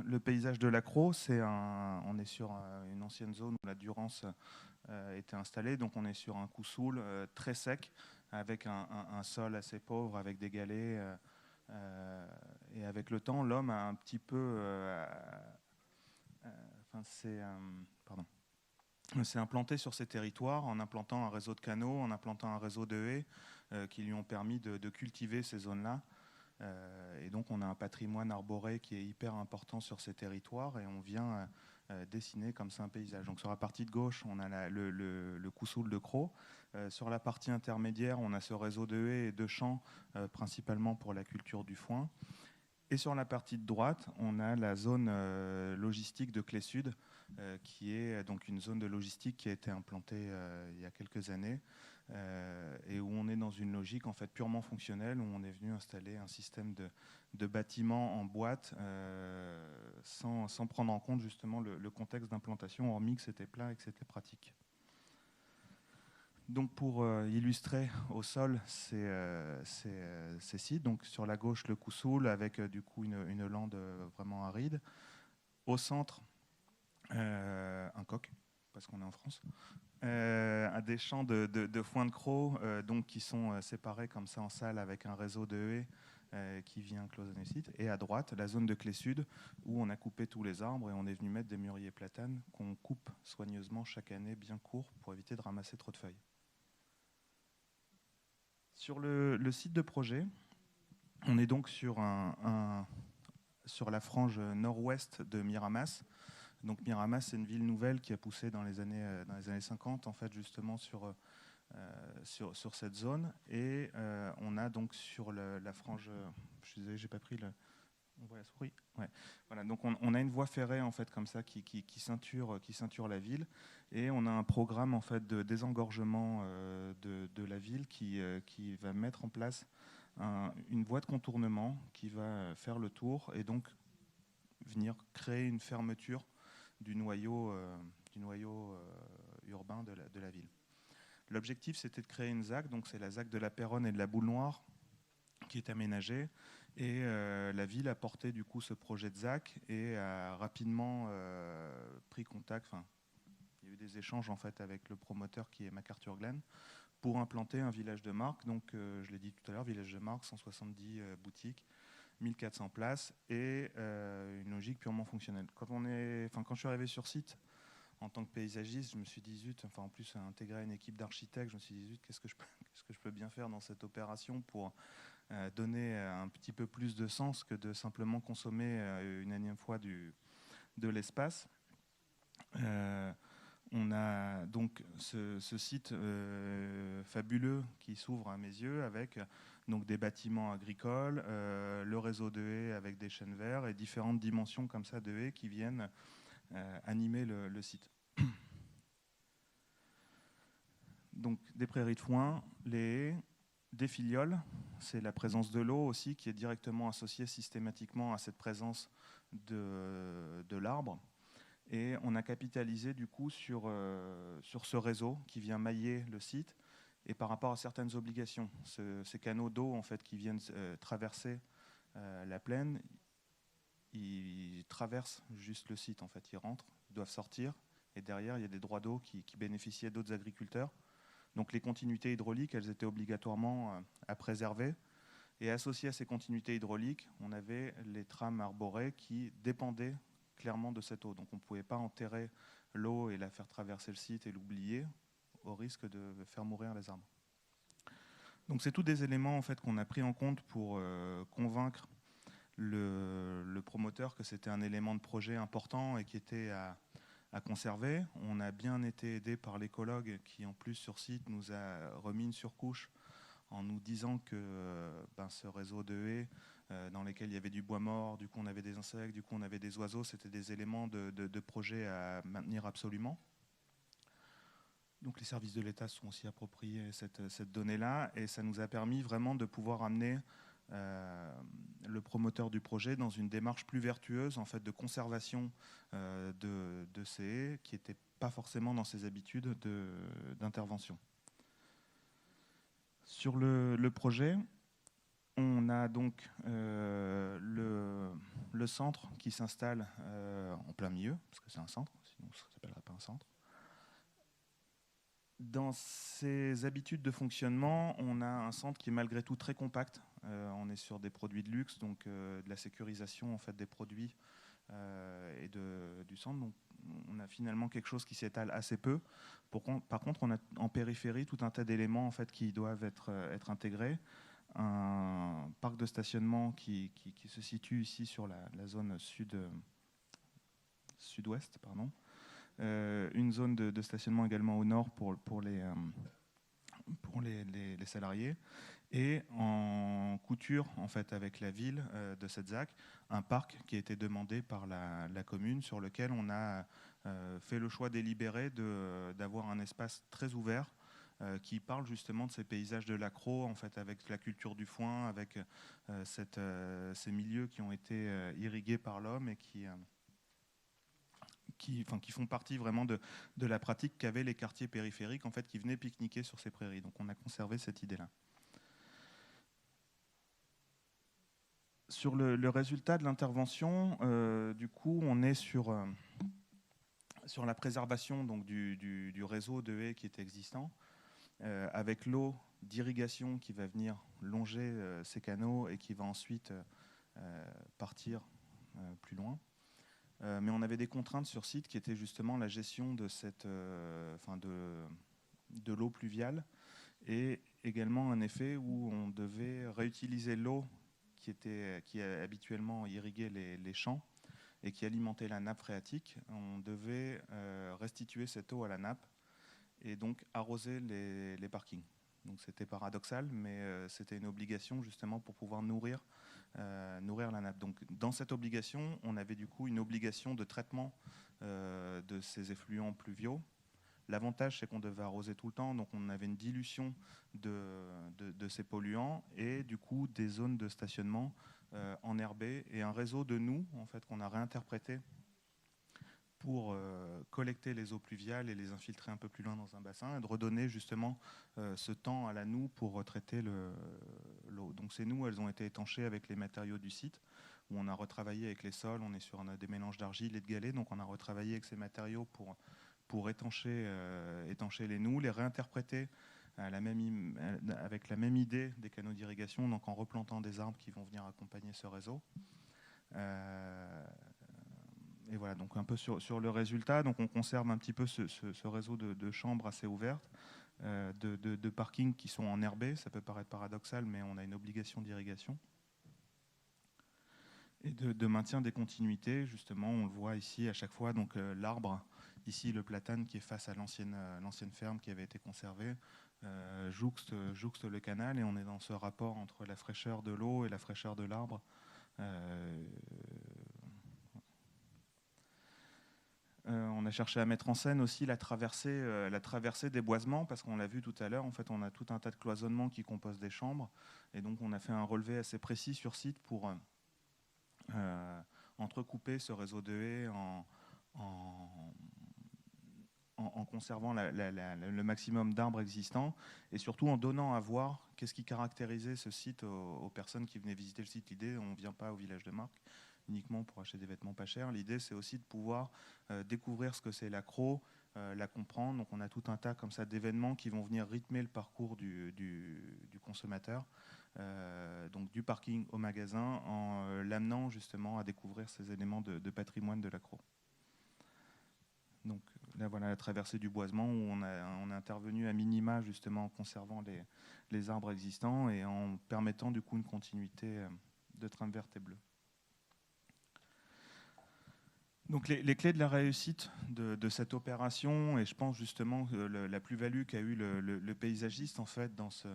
Le paysage de l'Accro, on est sur une ancienne zone où la Durance était installée, donc on est sur un Coussoul très sec, avec un sol assez pauvre, avec des galets. Et avec le temps, l'homme a un petit peu... enfin, pardon. S'est implanté sur ces territoires en implantant un réseau de canaux, en implantant un réseau de haies qui lui ont permis de cultiver ces zones-là. Et donc on a un patrimoine arboré qui est hyper important sur ces territoires et on vient dessiner comme ça un paysage. Donc sur la partie de gauche, on a le Coussoul de Crau. Sur la partie intermédiaire, on a ce réseau de haies et de champs, principalement pour la culture du foin. Et sur la partie de droite, on a la zone logistique de Clé-Sud, qui est donc une zone de logistique qui a été implantée il y a quelques années, et où on est dans une logique en fait purement fonctionnelle, où on est venu installer un système de bâtiments en boîte, sans prendre en compte justement le contexte d'implantation, hormis que c'était plat et que c'était pratique. Donc pour illustrer au sol ces sites, donc sur la gauche le Coussoul avec du coup une lande vraiment aride. Au centre, un coq, parce qu'on est en France. Des champs de foin de Crau, donc qui sont séparés comme ça en salle avec un réseau de haies qui vient cloisonner le site. Et à droite, la zone de Clé-Sud, où on a coupé tous les arbres et on est venu mettre des mûriers platanes qu'on coupe soigneusement chaque année bien court pour éviter de ramasser trop de feuilles. Sur le site de projet, on est donc sur la frange nord-ouest de Miramas. Donc Miramas, c'est une ville nouvelle qui a poussé dans les années 50, en fait, justement sur cette zone. Et on a donc sur la frange, je suis désolé, j'ai pas pris le... On voit la souris. Ouais. Voilà, donc on a une voie ferrée en fait comme ça qui ceinture la ville, et on a un programme en fait de désengorgement de la ville qui va mettre en place une voie de contournement qui va faire le tour et donc venir créer une fermeture du noyau urbain de la ville. L'objectif, c'était de créer une ZAC, donc c'est la ZAC de la Péronne et de la Boule Noire, qui est aménagée. Et la ville a porté du coup ce projet de ZAC et a rapidement pris contact. Enfin, il y a eu des échanges en fait avec le promoteur qui est MacArthur Glen pour implanter un village de marque. Donc, je l'ai dit tout à l'heure, village de marque, 170 boutiques, 1400 places et une logique purement fonctionnelle. Quand je suis arrivé sur site, en tant que paysagiste, je me suis dit zut, en plus intégrer une équipe d'architectes, je me suis dit zut, qu'est-ce que je peux bien faire dans cette opération pour donner un petit peu plus de sens que de simplement consommer une énième fois de l'espace. On a donc ce site fabuleux qui s'ouvre à mes yeux avec donc des bâtiments agricoles, le réseau de haies avec des chênes verts et différentes dimensions comme ça de haies qui viennent animer le site. Donc des prairies de foin, les haies, des filioles, c'est la présence de l'eau aussi qui est directement associée systématiquement à cette présence de l'arbre. Et on a capitalisé du coup sur ce réseau qui vient mailler le site et par rapport à certaines obligations. Ces canaux d'eau en fait, qui viennent traverser la plaine, ils traversent juste le site. En fait. Ils rentrent, ils doivent sortir et derrière il y a des droits d'eau qui bénéficiaient d'autres agriculteurs. Donc les continuités hydrauliques, elles étaient obligatoirement à préserver. Et associé à ces continuités hydrauliques, on avait les trames arborées qui dépendaient clairement de cette eau. Donc on ne pouvait pas enterrer l'eau et la faire traverser le site et l'oublier au risque de faire mourir les arbres. Donc c'est tous des éléments en fait, qu'on a pris en compte pour convaincre le promoteur que c'était un élément de projet important et qui était à conserver. On a bien été aidé par l'écologue qui en plus sur site nous a remis une surcouche en nous disant que ce réseau de haies dans lesquels il y avait du bois mort, du coup on avait des insectes, du coup on avait des oiseaux, c'était des éléments de projet à maintenir absolument. Donc les services de l'État sont aussi appropriés cette donnée-là et ça nous a permis vraiment de pouvoir amener le promoteur du projet dans une démarche plus vertueuse en fait, de conservation de ces haies qui n'étaient pas forcément dans ses habitudes d'intervention. Sur le projet, On a donc le centre qui s'installe en plein milieu, parce que c'est un centre, sinon ça ne s'appellerait pas un centre. Dans ses habitudes de fonctionnement, on a un centre qui est malgré tout très compact. On est sur des produits de luxe, donc de la sécurisation en fait, des produits et du centre. Donc, on a finalement quelque chose qui s'étale assez peu. Par contre, on a en périphérie tout un tas d'éléments en fait, qui doivent être intégrés. Un parc de stationnement qui se situe ici sur la zone sud-ouest, pardon. Une zone de stationnement également au nord pour les salariés, et en couture en fait, avec la ville de Setzac, un parc qui a été demandé par la commune, sur lequel on a fait le choix délibéré d'avoir un espace très ouvert qui parle justement de ces paysages de l'accro, en fait, avec la culture du foin, avec ces milieux qui ont été irrigués par l'homme et qui font partie vraiment de la pratique qu'avaient les quartiers périphériques, en fait, qui venaient pique-niquer sur ces prairies. Donc on a conservé cette idée-là. Sur le résultat de l'intervention, du coup, on est sur la préservation donc, du réseau de haies qui est existant, avec l'eau d'irrigation qui va venir longer ces canaux et qui va ensuite partir plus loin. Mais on avait des contraintes sur site qui étaient justement la gestion de l'eau pluviale, et également un effet où on devait réutiliser l'eau qui habituellement irriguait les champs et qui alimentait la nappe phréatique. On devait restituer cette eau à la nappe et donc arroser les parkings. Donc c'était paradoxal, mais c'était une obligation justement pour pouvoir nourrir la nappe. Donc dans cette obligation, on avait du coup une obligation de traitement de ces effluents pluviaux. L'avantage, c'est qu'on devait arroser tout le temps, donc on avait une dilution de ces polluants et du coup des zones de stationnement enherbées et un réseau de noues en fait, qu'on a réinterprété pour collecter les eaux pluviales et les infiltrer un peu plus loin dans un bassin, et de redonner justement ce temps à la noue pour traiter l'eau. Donc ces noues, elles ont été étanchées avec les matériaux du site, où on a retravaillé avec les sols, on est sur des mélanges d'argile et de galets, donc on a retravaillé avec ces matériaux pour étancher les noues, les réinterpréter avec la même idée des canaux d'irrigation, donc en replantant des arbres qui vont venir accompagner ce réseau. Et voilà, donc un peu sur le résultat, donc on conserve un petit peu ce réseau de chambres assez ouvertes, de parkings qui sont enherbés. Ça peut paraître paradoxal, mais on a une obligation d'irrigation. Et de maintien des continuités, justement, on le voit ici à chaque fois, donc l'arbre, ici le platane qui est face à l'ancienne ferme qui avait été conservée, jouxte le canal, et on est dans ce rapport entre la fraîcheur de l'eau et la fraîcheur de l'arbre. On a cherché à mettre en scène aussi la traversée des boisements, parce qu'on l'a vu tout à l'heure, en fait, on a tout un tas de cloisonnements qui composent des chambres, et donc on a fait un relevé assez précis sur site pour entrecouper ce réseau de haies en conservant le maximum d'arbres existants, et surtout en donnant à voir qu'est-ce qui caractérisait ce site aux personnes qui venaient visiter le site. L'idée, on ne vient pas au village de Marques uniquement pour acheter des vêtements pas chers. L'idée, c'est aussi de pouvoir découvrir ce que c'est l'accro, la comprendre. Donc on a tout un tas comme ça d'événements qui vont venir rythmer le parcours du consommateur, donc du parking au magasin, en l'amenant justement à découvrir ces éléments de patrimoine de l'accro. Donc là, voilà la traversée du boisement, où on a intervenu à minima justement en conservant les arbres existants et en permettant du coup une continuité de trame verte et bleue. Donc les clés de la réussite de cette opération, et je pense justement que la plus-value qu'a eu le paysagiste en fait dans ce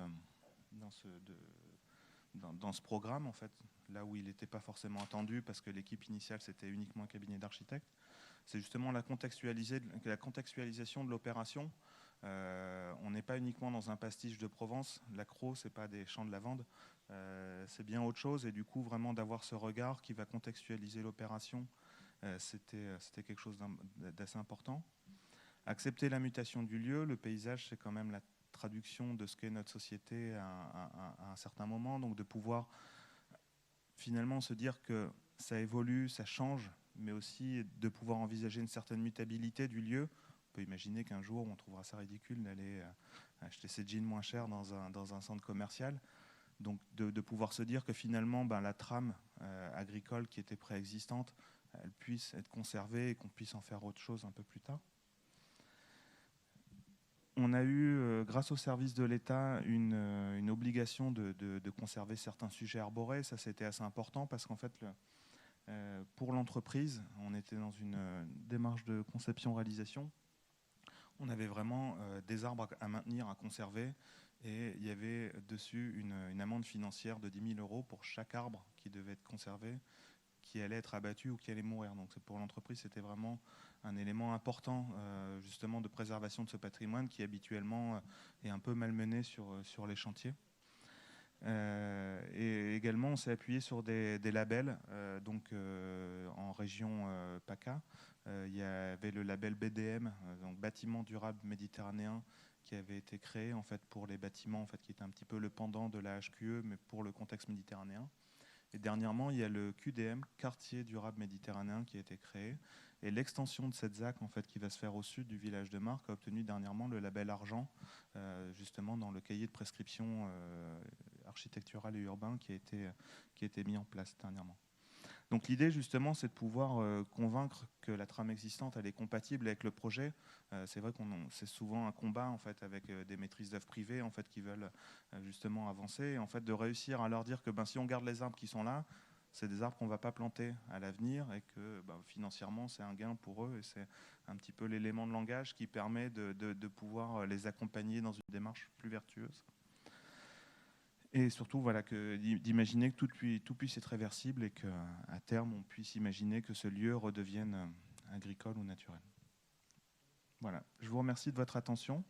programme, en fait, là où il n'était pas forcément attendu parce que l'équipe initiale c'était uniquement un cabinet d'architectes, c'est justement la contextualisation de l'opération. On n'est pas uniquement dans un pastiche de Provence. L'accro, c'est pas des champs de lavande, c'est bien autre chose. Et du coup, vraiment d'avoir ce regard qui va contextualiser l'opération, c'était quelque chose d'assez important. Accepter la mutation du lieu, le paysage, c'est quand même la traduction de ce qu'est notre société à un certain moment, donc de pouvoir finalement se dire que ça évolue, ça change, mais aussi de pouvoir envisager une certaine mutabilité du lieu. On peut imaginer qu'un jour, on trouvera ça ridicule d'aller acheter ses jeans moins chers dans un centre commercial. Donc de pouvoir se dire que finalement, la trame agricole qui était préexistante, elle puisse être conservée et qu'on puisse en faire autre chose un peu plus tard. On a eu, grâce au service de l'État, une obligation de conserver certains sujets arborés. Ça, c'était assez important parce qu'en fait, pour l'entreprise, on était dans une démarche de conception-réalisation. On avait vraiment des arbres à maintenir, à conserver. Et il y avait dessus une amende financière de 10 000 € pour chaque arbre qui devait être conservé, qui allait être abattu ou qui allait mourir. Donc pour l'entreprise, c'était vraiment un élément important justement de préservation de ce patrimoine qui habituellement est un peu malmené sur les chantiers. Et également, on s'est appuyé sur des labels. En région PACA, il y avait le label BDM, donc Bâtiment durable méditerranéen, qui avait été créé en fait, pour les bâtiments en fait, qui était un petit peu le pendant de la HQE, mais pour le contexte méditerranéen. Et dernièrement, il y a le QDM, Quartier durable méditerranéen, qui a été créé. Et l'extension de cette ZAC, en fait, qui va se faire au sud du village de Marques, a obtenu dernièrement le label argent, justement dans le cahier de prescription architectural et urbain qui a été mis en place dernièrement. Donc l'idée justement c'est de pouvoir convaincre que la trame existante elle est compatible avec le projet. C'est vrai c'est souvent un combat en fait avec des maîtrises d'œuvre privées en fait qui veulent justement avancer et en fait de réussir à leur dire que si on garde les arbres qui sont là, c'est des arbres qu'on ne va pas planter à l'avenir et que financièrement c'est un gain pour eux et c'est un petit peu l'élément de langage qui permet de pouvoir les accompagner dans une démarche plus vertueuse. Et surtout, d'imaginer que tout puisse être réversible et qu'à terme, on puisse imaginer que ce lieu redevienne agricole ou naturel. Voilà. Je vous remercie de votre attention.